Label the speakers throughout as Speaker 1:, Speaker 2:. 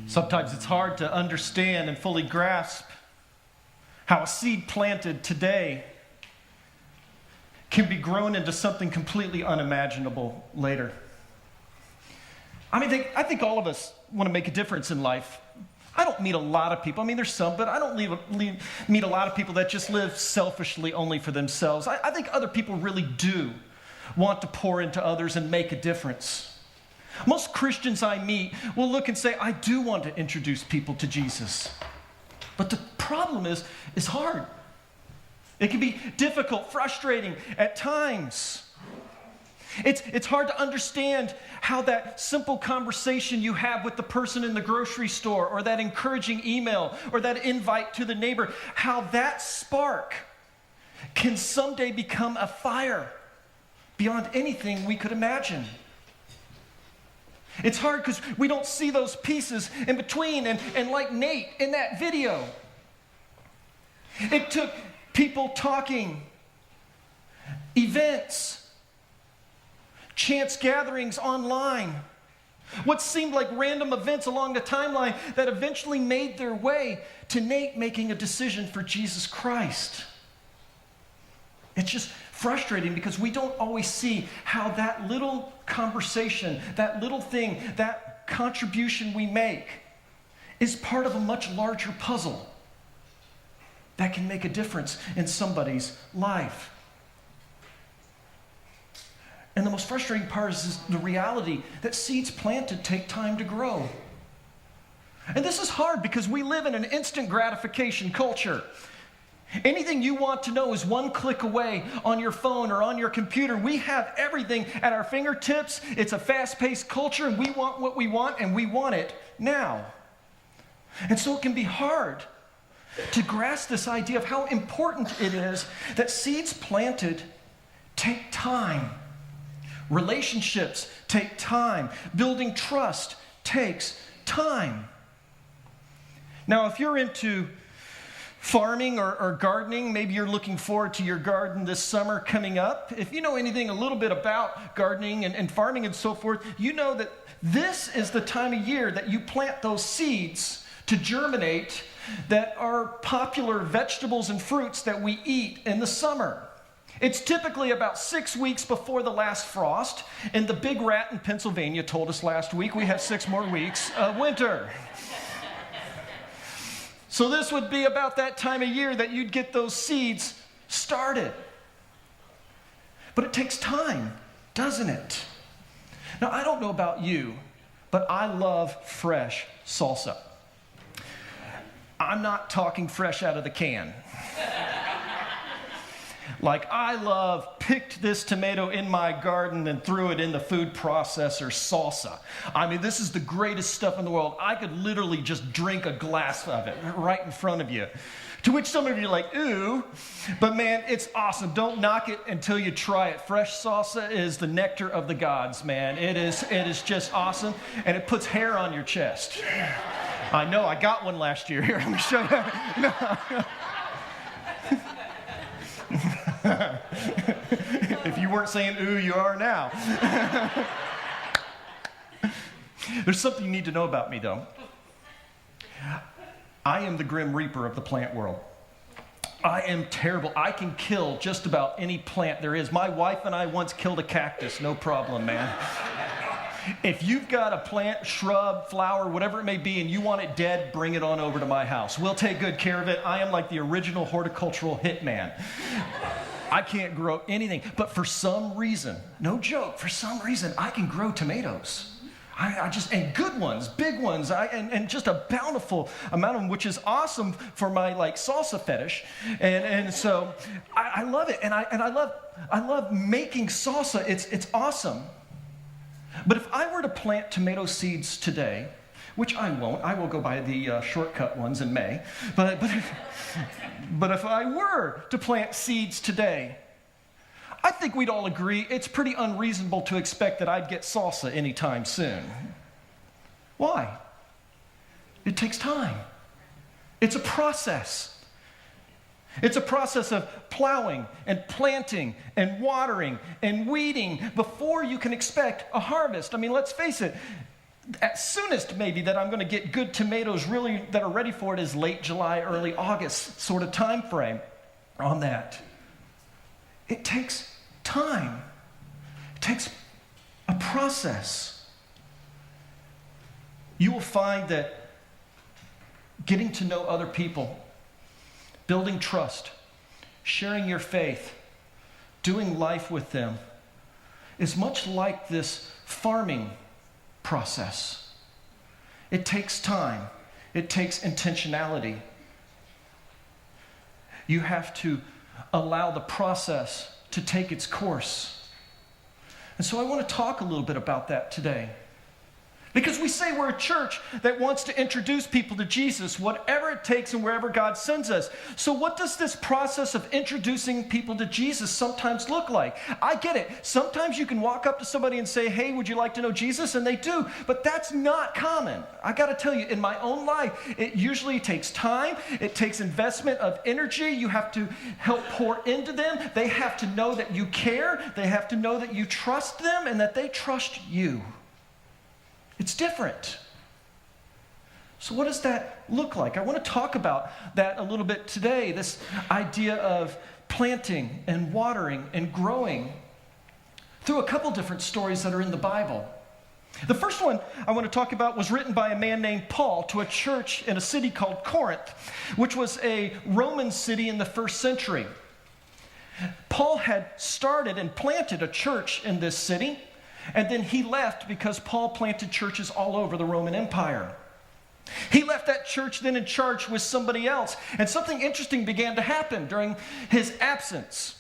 Speaker 1: Sometimes it's hard to understand and fully grasp how a seed planted today can be grown into something completely unimaginable later. I think all of us want to make a difference in life. I don't meet a lot of people. I mean, there's some, but I don't meet a lot of people that just live selfishly only for themselves. I think other people really do want to pour into others and make a difference. Most Christians I meet will look and say, I do want to introduce people to Jesus. But the problem is, it's hard. It can be difficult, frustrating at times. It's hard to understand how that simple conversation you have with the person in the grocery store, or that encouraging email, or that invite to the neighbor, how that spark can someday become a fire beyond anything we could imagine. It's hard because we don't see those pieces in between, and like Nate in that video, it took people talking, events, chance gatherings online, what seemed like random events along the timeline that eventually made their way to Nate making a decision for Jesus Christ. It's just frustrating because we don't always see how that little conversation, that little thing, that contribution we make is part of a much larger puzzle that can make a difference in somebody's life. And the most frustrating part is the reality that seeds planted take time to grow. And this is hard because we live in an instant gratification culture. Anything you want to know is one click away on your phone or on your computer. We have everything at our fingertips. It's a fast-paced culture, and we want what we want, and we want it now. And so it can be hard to grasp this idea of how important it is that seeds planted take time. Relationships take time. Building trust takes time. Now, if you're into farming or gardening, maybe you're looking forward to your garden this summer coming up. If you know anything a little bit about gardening and farming and so forth, you know that this is the time of year that you plant those seeds to germinate that are popular vegetables and fruits that we eat in the summer. It's typically about 6 weeks before the last frost, and the big rat in Pennsylvania told us last week we have 6 more weeks of winter. So this would be about that time of year that you'd get those seeds started. But it takes time, doesn't it? Now, I don't know about you, but I love fresh salsa. I'm not talking fresh out of the can. Like, I picked this tomato in my garden and threw it in the food processor salsa. I mean, this is the greatest stuff in the world. I could literally just drink a glass of it right in front of you. To which some of you are like, ooh, but man, it's awesome. Don't knock it until you try it. Fresh salsa is the nectar of the gods, man. It is just awesome, and it puts hair on your chest. I know, I got one last year. Here, let me show you. No. If you weren't saying ooh, you are now. There's something you need to know about me, though. I am the Grim Reaper of the plant world. I am terrible. I can kill just about any plant there is. My wife and I once killed a cactus, no problem, man. If you've got a plant, shrub, flower, whatever it may be, and you want it dead, bring it on over to my house. We'll take good care of it. I am like the original horticultural hitman. I can't grow anything, but for some reason, no joke, for some reason, I can grow tomatoes. And good ones, big ones, and just a bountiful amount of them, which is awesome for my salsa fetish. And so I love it, and I love making salsa. It's awesome. But if I were to plant tomato seeds today, which I won't, I will go buy the shortcut ones in May. But if I were to plant seeds today, I think we'd all agree it's pretty unreasonable to expect that I'd get salsa anytime soon. Why? It takes time. It's a process. It's a process of plowing and planting and watering and weeding before you can expect a harvest. I mean, let's face it, At soonest, maybe, that I'm going to get good tomatoes really that are ready for it is late July, early August sort of time frame on that. It takes time. It takes a process. You will find that getting to know other people, building trust, sharing your faith, doing life with them is much like this farming process. It takes time. It takes intentionality. You have to allow the process to take its course. And so I want to talk a little bit about that today. Because we say we're a church that wants to introduce people to Jesus, whatever it takes and wherever God sends us. So what does this process of introducing people to Jesus sometimes look like? I get it. Sometimes you can walk up to somebody and say, hey, would you like to know Jesus? And they do. But that's not common. I got to tell you, in my own life, it usually takes time. It takes investment of energy. You have to help pour into them. They have to know that you care. They have to know that you trust them and that they trust you. It's different. So what does that look like? I want to talk about that a little bit today, this idea of planting and watering and growing through a couple different stories that are in the Bible. The first one I want to talk about was written by a man named Paul to a church in a city called Corinth, which was a Roman city in the first century. Paul had started and planted a church in this city, and then he left because Paul planted churches all over the Roman Empire. He left that church then in charge with somebody else, and something interesting began to happen during his absence.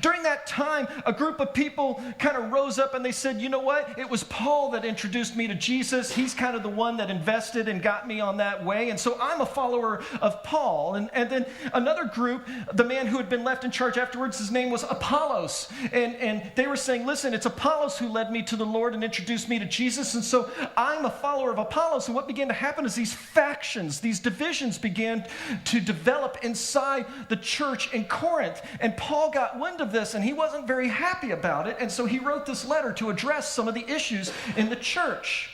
Speaker 1: During that time, a group of people kind of rose up and they said, you know what? It was Paul that introduced me to Jesus. He's kind of the one that invested and got me on that way. And so I'm a follower of Paul. And then another group, the man who had been left in charge afterwards, his name was Apollos. And they were saying, listen, it's Apollos who led me to the Lord and introduced me to Jesus. And so I'm a follower of Apollos. And what began to happen is these factions, these divisions began to develop inside the church in Corinth. And Paul got wind of this, and he wasn't very happy about it, and so he wrote this letter to address some of the issues in the church.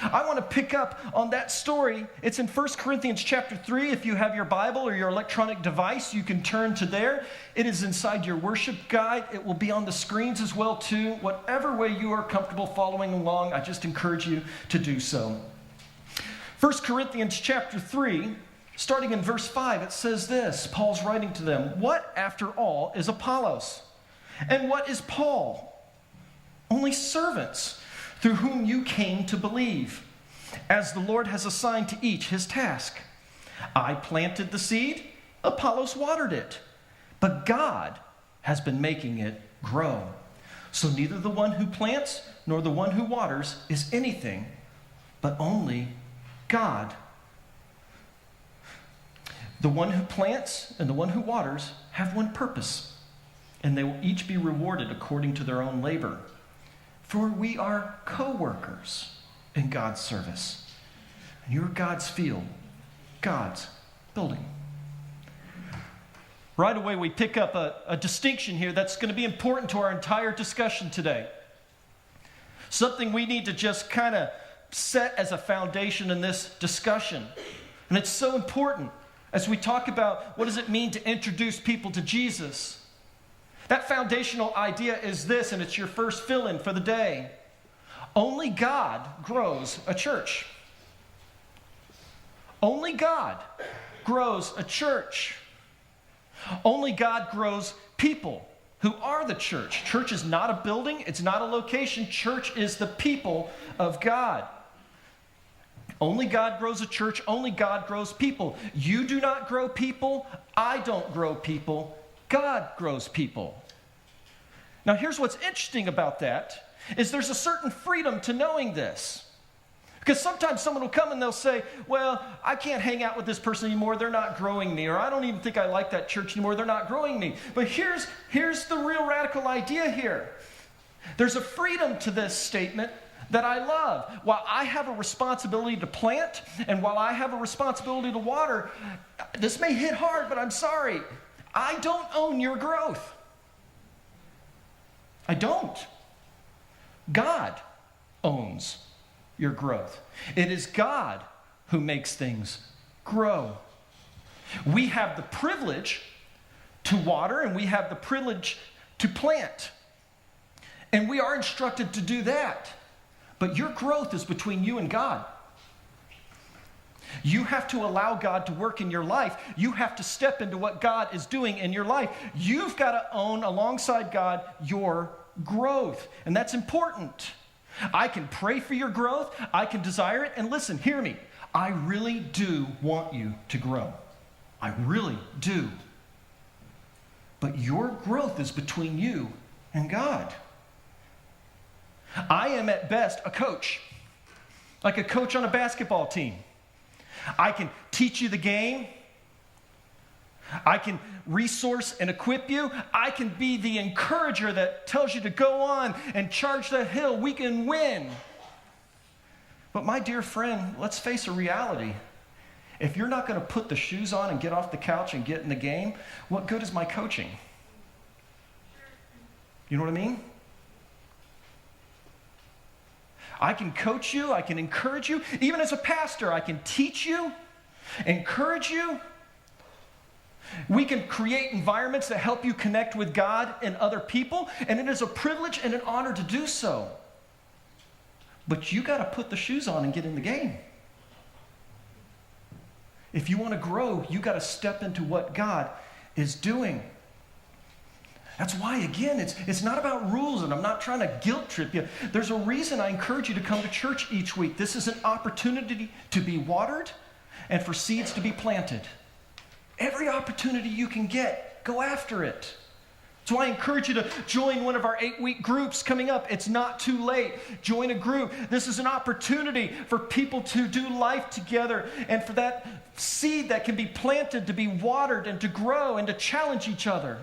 Speaker 1: I want to pick up on that story. It's in 1 Corinthians chapter 3. If you have your Bible or your electronic device, you can turn to there. It is inside your worship guide. It will be on the screens as well, too. Whatever way you are comfortable following along, I just encourage you to do so. 1 Corinthians chapter 3, starting in verse 5, it says this. Paul's writing to them, "What, after all, is Apollos? And what is Paul? Only servants through whom you came to believe, as the Lord has assigned to each his task. I planted the seed, Apollos watered it, but God has been making it grow. So neither the one who plants nor the one who waters is anything, but only God. The one who plants and the one who waters have one purpose, and they will each be rewarded according to their own labor. For we are co-workers in God's service. And you're God's field, God's building." Right away, we pick up a distinction here that's going to be important to our entire discussion today. Something we need to just kind of set as a foundation in this discussion. And it's so important as we talk about what does it mean to introduce people to Jesus. That foundational idea is this, and it's your first fill-in for the day. Only God grows a church. Only God grows a church. Only God grows people who are the church. Church is not a building. It's not a location. Church is the people of God. Only God grows a church. Only God grows people. You do not grow people. I don't grow people. God grows people. Now, here's what's interesting about that, is there's a certain freedom to knowing this. Because sometimes someone will come and they'll say, well, I can't hang out with this person anymore. They're not growing me. Or I don't even think I like that church anymore. They're not growing me. But here's the real radical idea here. There's a freedom to this statement that I love. While I have a responsibility to plant, and while I have a responsibility to water, this may hit hard, but I'm sorry. I don't own your growth. I don't. God owns your growth. It is God who makes things grow. We have the privilege to water and we have the privilege to plant. And we are instructed to do that. But your growth is between you and God. You have to allow God to work in your life. You have to step into what God is doing in your life. You've got to own, alongside God, your growth. And that's important. I can pray for your growth. I can desire it. And listen, hear me. I really do want you to grow. I really do. But your growth is between you and God. I am at best a coach, like a coach on a basketball team. I can teach you the game. I can resource and equip you. I can be the encourager that tells you to go on and charge the hill. We can win. But my dear friend, let's face a reality. If you're not going to put the shoes on and get off the couch and get in the game, what good is my coaching? You know what I mean? I can coach you, I can encourage you. Even as a pastor, I can teach you, encourage you. We can create environments that help you connect with God and other people, and it is a privilege and an honor to do so. But you got to put the shoes on and get in the game. If you want to grow, you got to step into what God is doing. That's why, again, it's not about rules, and I'm not trying to guilt trip you. There's a reason I encourage you to come to church each week. This is an opportunity to be watered and for seeds to be planted. Every opportunity you can get, go after it. So I encourage you to join one of our 8-week groups coming up. It's not too late. Join a group. This is an opportunity for people to do life together and for that seed that can be planted to be watered and to grow and to challenge each other.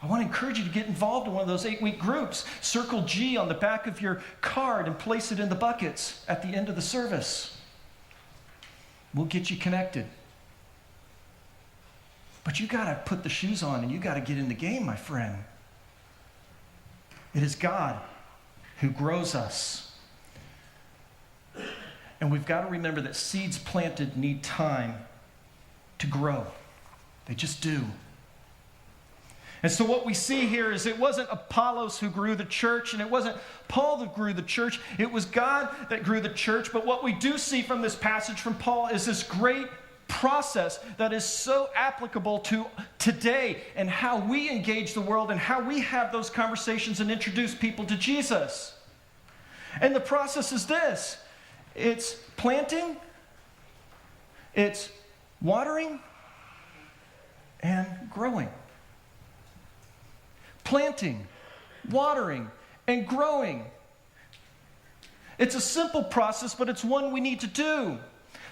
Speaker 1: I want to encourage you to get involved in one of those 8-week groups. Circle G on the back of your card and place it in the buckets at the end of the service. We'll get you connected. But you got to put the shoes on and you got to get in the game, my friend. It is God who grows us. And we've got to remember that seeds planted need time to grow. They just do. And so what we see here is it wasn't Apollos who grew the church, and it wasn't Paul that grew the church. It was God that grew the church. But what we do see from this passage from Paul is this great process that is so applicable to today and how we engage the world and how we have those conversations and introduce people to Jesus. And the process is this. It's planting, it's watering, and growing. Planting, watering, and growing. It's a simple process, but it's one we need to do.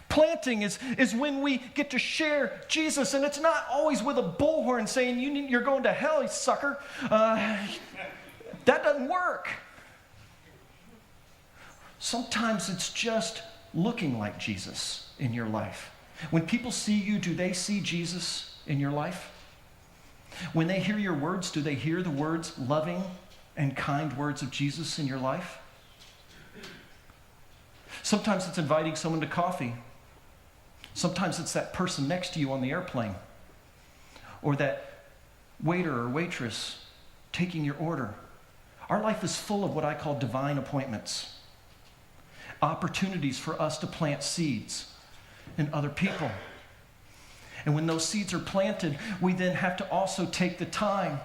Speaker 1: Planting is when we get to share Jesus, and it's not always with a bullhorn saying, you're going to hell, you sucker. That doesn't work. Sometimes it's just looking like Jesus in your life. When people see you, do they see Jesus in your life? When they hear your words, do they hear the words, loving and kind words of Jesus in your life? Sometimes it's inviting someone to coffee. Sometimes it's that person next to you on the airplane, or that waiter or waitress taking your order. Our life is full of what I call divine appointments, opportunities for us to plant seeds in other people. And when those seeds are planted, we then have to also take the time.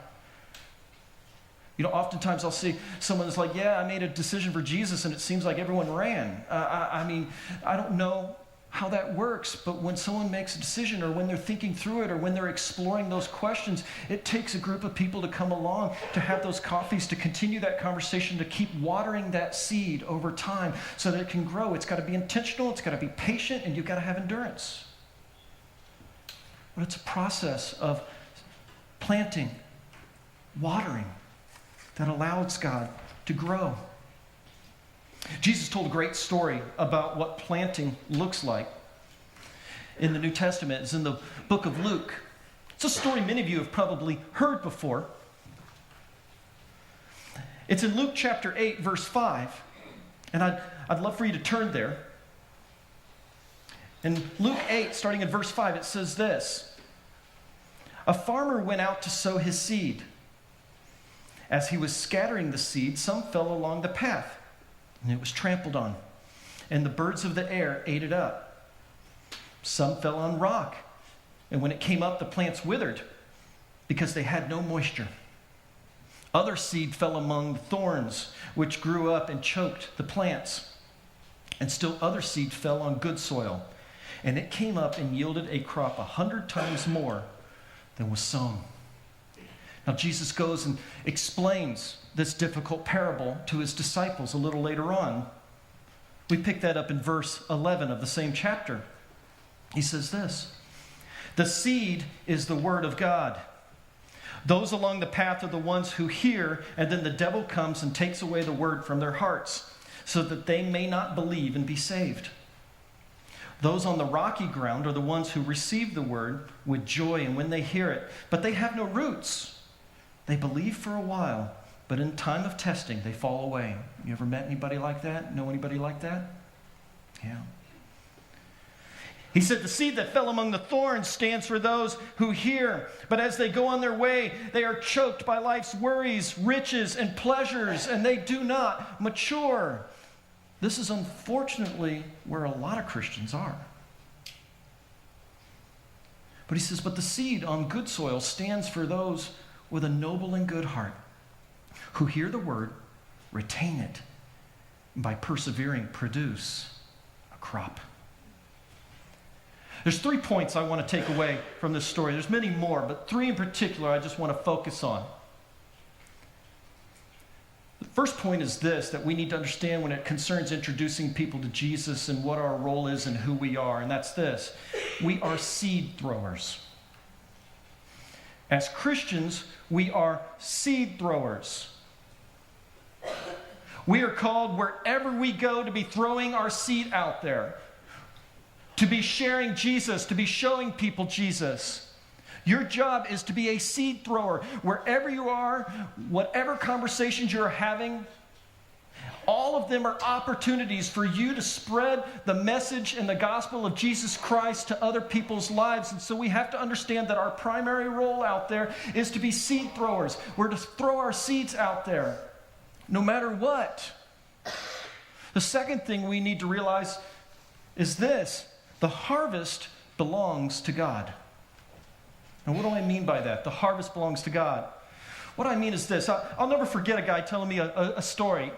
Speaker 1: You know, oftentimes I'll see someone that's like, yeah, I made a decision for Jesus and it seems like everyone ran. I don't know how that works, but when someone makes a decision or when they're thinking through it or when they're exploring those questions, it takes a group of people to come along, to have those coffees, to continue that conversation, to keep watering that seed over time so that it can grow. It's got to be intentional, it's got to be patient, and you've got to have endurance. But it's a process of planting, watering, that allows God to grow. Jesus told a great story about what planting looks like in the New Testament. It's in the book of Luke. It's a story many of you have probably heard before. It's in Luke chapter 8, verse 5. And I'd love for you to turn there. In Luke 8, starting in verse 5, it says this: a farmer went out to sow his seed. As he was scattering the seed, some fell along the path, and it was trampled on, and the birds of the air ate it up. Some fell on rock, and when it came up, the plants withered because they had no moisture. Other seed fell among the thorns, which grew up and choked the plants. And still other seed fell on good soil, and it came up and yielded a crop 100 times more than was sown. Now Jesus goes and explains this difficult parable to his disciples a little later on. We pick that up in verse 11 of the same chapter. He says this: the seed is the word of God. Those along the path are the ones who hear, and then the devil comes and takes away the word from their hearts, so that they may not believe and be saved. Those on the rocky ground are the ones who receive the word with joy, and when they hear it, but they have no roots. They believe for a while, but in time of testing, they fall away. You ever met anybody like that? Know anybody like that? Yeah. He said the seed that fell among the thorns stands for those who hear, but as they go on their way, they are choked by life's worries, riches, and pleasures, and they do not mature. This is unfortunately where a lot of Christians are. But he says, but the seed on good soil stands for those with a noble and good heart, who hear the word, retain it, and by persevering produce a crop. There's 3 points I want to take away from this story. There's many more, but 3 in particular I just want to focus on. The first point is this, that we need to understand when it concerns introducing people to Jesus and what our role is and who we are, and that's this: we are seed throwers. As Christians, we are seed throwers. We are called wherever we go to be throwing our seed out there, to be sharing Jesus, to be showing people Jesus. Your job is to be a seed thrower. Wherever you are, whatever conversations you're having, all of them are opportunities for you to spread the message and the gospel of Jesus Christ to other people's lives. And so we have to understand that our primary role out there is to be seed throwers. We're to throw our seeds out there, no matter what. The second thing we need to realize is this: the harvest belongs to God. And what do I mean by that? The harvest belongs to God. What I mean is this. I'll never forget a guy telling me a story.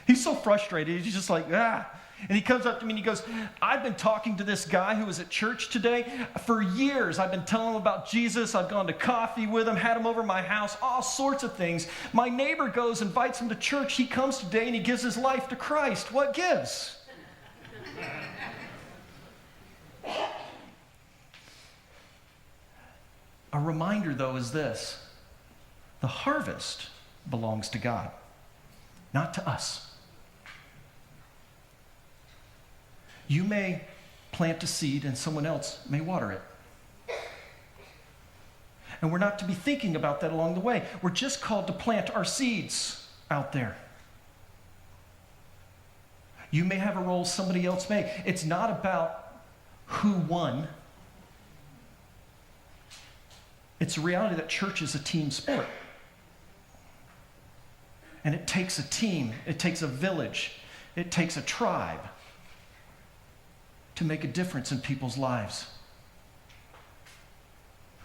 Speaker 1: He's so frustrated. He's just like, ah. And he comes up to me and he goes, I've been talking to this guy who was at church today for years. I've been telling him about Jesus. I've gone to coffee with him, had him over my house, all sorts of things. My neighbor goes, invites him to church. He comes today and he gives his life to Christ. What gives? A reminder, though, is this: the harvest belongs to God, not to us. You may plant a seed and someone else may water it. And we're not to be thinking about that along the way. We're just called to plant our seeds out there. You may have a role, somebody else may. It's not about who won. It's a reality that church is a team sport. And it takes a team, it takes a village, it takes a tribe to make a difference in people's lives.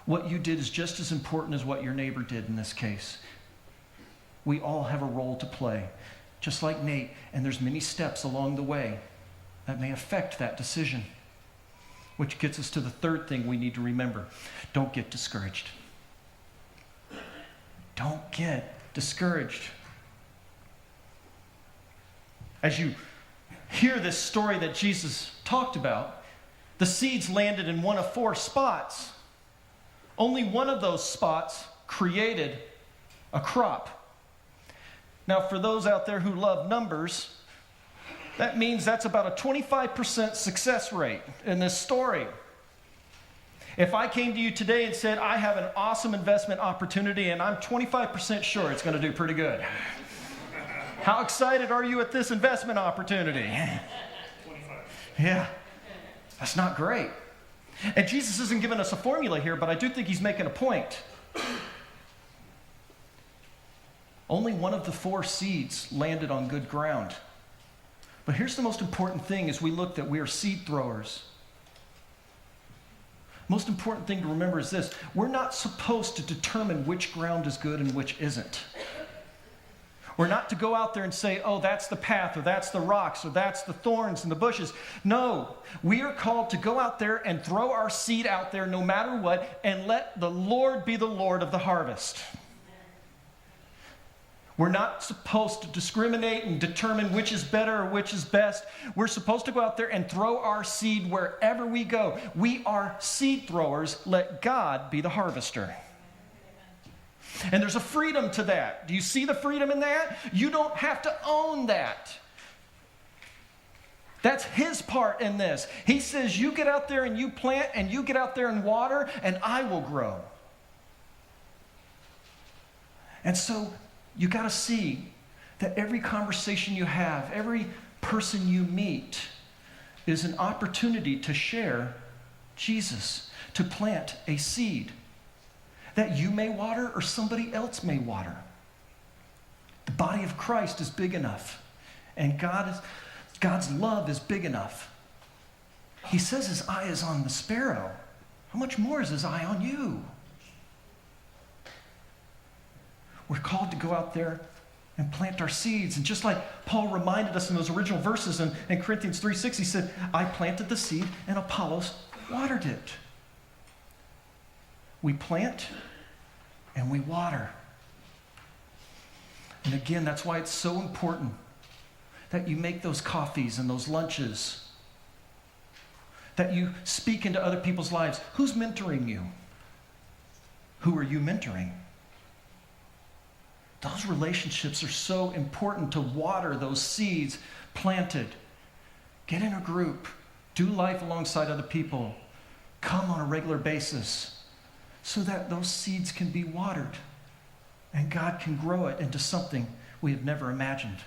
Speaker 1: What you did is just as important as what your neighbor did in this case. We all have a role to play, just like Nate, and there's many steps along the way that may affect that decision. Which gets us to the third thing we need to remember. Don't get discouraged. Don't get discouraged. As you hear this story that Jesus talked about, the seeds landed in one of 4 spots. Only one of those spots created a crop. Now, for those out there who love numbers, that means that's about a 25% success rate in this story. If I came to you today and said, I have an awesome investment opportunity and I'm 25% sure it's going to do pretty good. How excited are you at this investment opportunity?
Speaker 2: 25.
Speaker 1: Yeah, that's not great. And Jesus isn't giving us a formula here, but I do think he's making a point. Only one of the 4 seeds landed on good ground. But here's the most important thing as we look that we are seed throwers. Most important thing to remember is this: we're not supposed to determine which ground is good and which isn't. We're not to go out there and say, oh, that's the path, or that's the rocks, or that's the thorns and the bushes. No, we are called to go out there and throw our seed out there no matter what, and let the Lord be the Lord of the harvest. We're not supposed to discriminate and determine which is better or which is best. We're supposed to go out there and throw our seed wherever we go. We are seed throwers. Let God be the harvester. And there's a freedom to that. Do you see the freedom in that? You don't have to own that. That's his part in this. He says, you get out there and you plant, and you get out there and water, and I will grow. And so you got to see that every conversation you have, every person you meet is an opportunity to share Jesus, to plant a seed that you may water or somebody else may water. The body of Christ is big enough, and God's love is big enough. He says his eye is on the sparrow. How much more is his eye on you? We're called to go out there and plant our seeds. And just like Paul reminded us in those original verses in Corinthians 3:6, he said, I planted the seed and Apollos watered it. We plant and we water. And again, that's why it's so important that you make those coffees and those lunches, that you speak into other people's lives. Who's mentoring you? Who are you mentoring? Those relationships are so important to water those seeds planted. Get in a group. Do life alongside other people. Come on a regular basis so that those seeds can be watered and God can grow it into something we have never imagined.